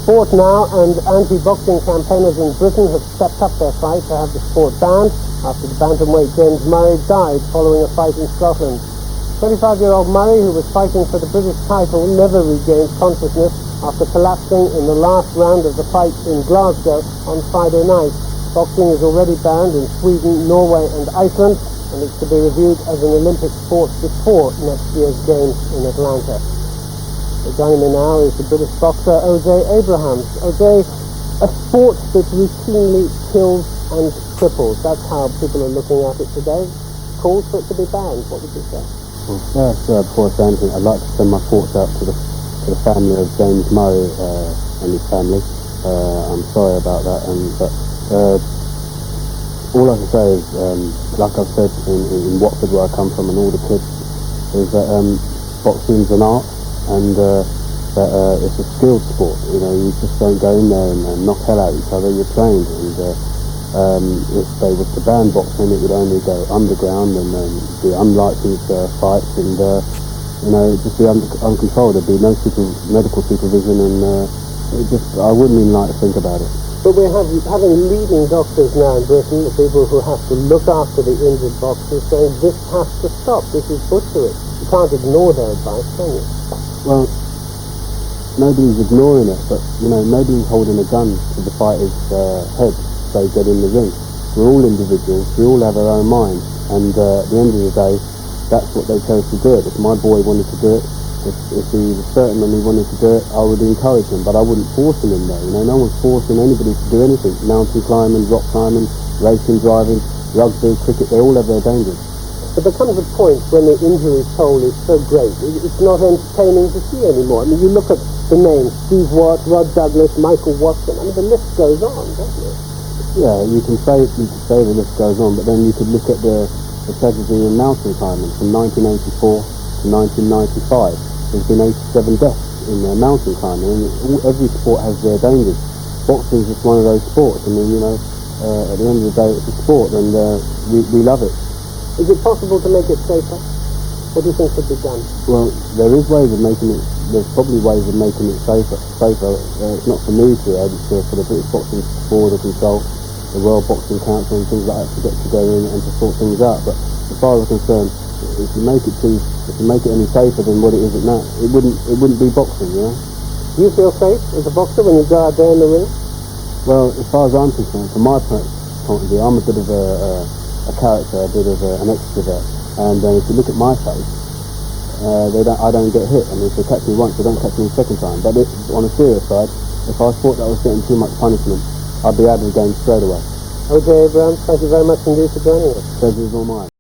sport now, and anti-boxing campaigners in Britain have stepped up their fight to have the sport banned after the bantamweight James Murray died following a fight in Scotland. 25-year-old Murray, who was fighting for the British title, never regained consciousness after collapsing in the last round of the fight in Glasgow on Friday night. Boxing is already banned in Sweden, Norway and Iceland, and it's to be reviewed as an Olympic sport before next year's Games in Atlanta. Joining me now is the British boxer O.J. Abrahams. O.J., a sport that routinely kills and cripples. That's how people are looking at it today. Calls for it to be banned. What would you say? Well, first, before I say anything, I'd like to send my thoughts out to the family of James Murray and his family. I'm sorry about that, but all I can say is, like I've said in Watford, where I come from, and all the kids, is that boxing's an art, and that it's a skilled sport. You know, you just don't go in there and knock hell out each other. You're trained, and if they were to ban boxing, it would only go underground and be unlicensed fights, and you know, just be uncontrolled. There'd be no medical supervision, and I wouldn't even like to think about it. But we're having leading doctors now in Britain, the people who have to look after the injured boxers, saying this has to stop. This is butchery. You can't ignore their advice, can you? Well, nobody's ignoring it, but you know, nobody's holding a gun to the fighter's head so they get in the ring. We're all individuals, we all have our own mind, and at the end of the day, that's what they chose to do it. If my boy wanted to do it, if he was certain and he wanted to do it, I would encourage him, but I wouldn't force him in there. You know, no one's forcing anybody to do anything. Mountain climbing, rock climbing, racing, driving, rugby, cricket, they all have their dangers. But there comes a point when the injury toll is so great, it's not entertaining to see anymore. I mean, you look at the names, Steve Watt, Rod Douglas, Michael Watson, I mean, the list goes on, doesn't it? Yeah, you can say the list goes on, but then you could look at the tragedy in mountain climbing from 1984 to 1995. There's been 87 deaths in mountain climbing, and every sport has their dangers. Boxing is just one of those sports. I mean, you know, at the end of the day, it's a sport, and we love it. Is it possible to make it safer? What do you think should be done? Well, there is ways of making it. There's probably ways of making it safer. It's not for me to. It's for the British Boxing Board of Control, the World Boxing Council, and things like that to get to go in and to sort things out. But as far as I'm concerned, if you make it any safer than what it is now, it wouldn't be boxing, you know. Do you feel safe as a boxer when you go out there in the ring? Well, as far as I'm concerned, from my point of view, I'm a bit of a character, a bit of an extrovert, and if you look at my face, I don't get hit. I mean, if they catch me once, they don't catch me a second time. But on a serious side, if I thought that I was getting too much punishment, I'd be out of the game straight away. O.J. Abrahams, thank you very much indeed for joining us. Pleasure is all mine.